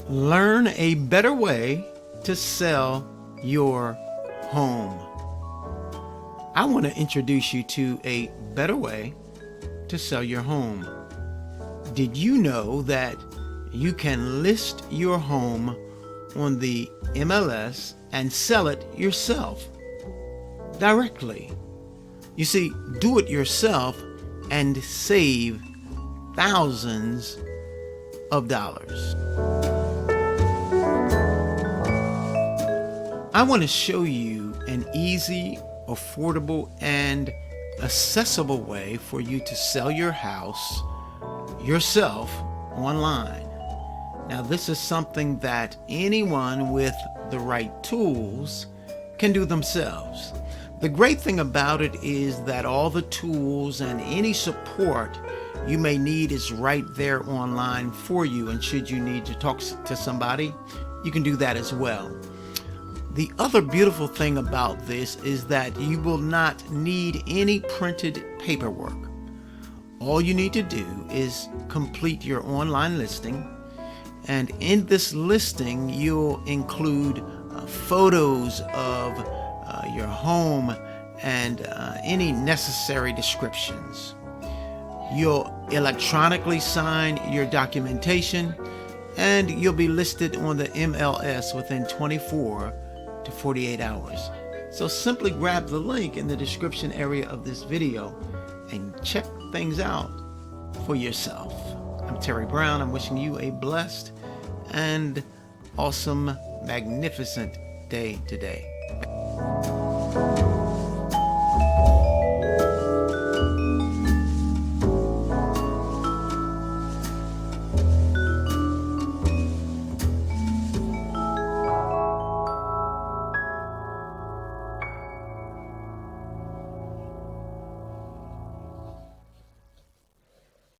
Learn a better way to sell your home. I want to introduce you to a better way to sell your home. Did you know that you can list your home on the MLS and sell it yourself directly? You see, do it yourself and save thousands of dollars. I want to show you an easy, affordable, and accessible way for you to sell your house yourself online. Now, this is something that anyone with the right tools can do themselves. The great thing about it is that all the tools and any support you may need is right there online for you. And should you need to talk to somebody, you can do that as well. The other beautiful thing about this is that you will not need any printed paperwork. All you need to do is complete your online listing. And in this listing, you'll include photos of your home and any necessary descriptions. You'll electronically sign your documentation, and you'll be listed on the MLS within 24 to 48 hours. So simply grab the link in the description area of this video and check things out for yourself. I'm Terry Brown. I'm wishing you a blessed and awesome, magnificent day today.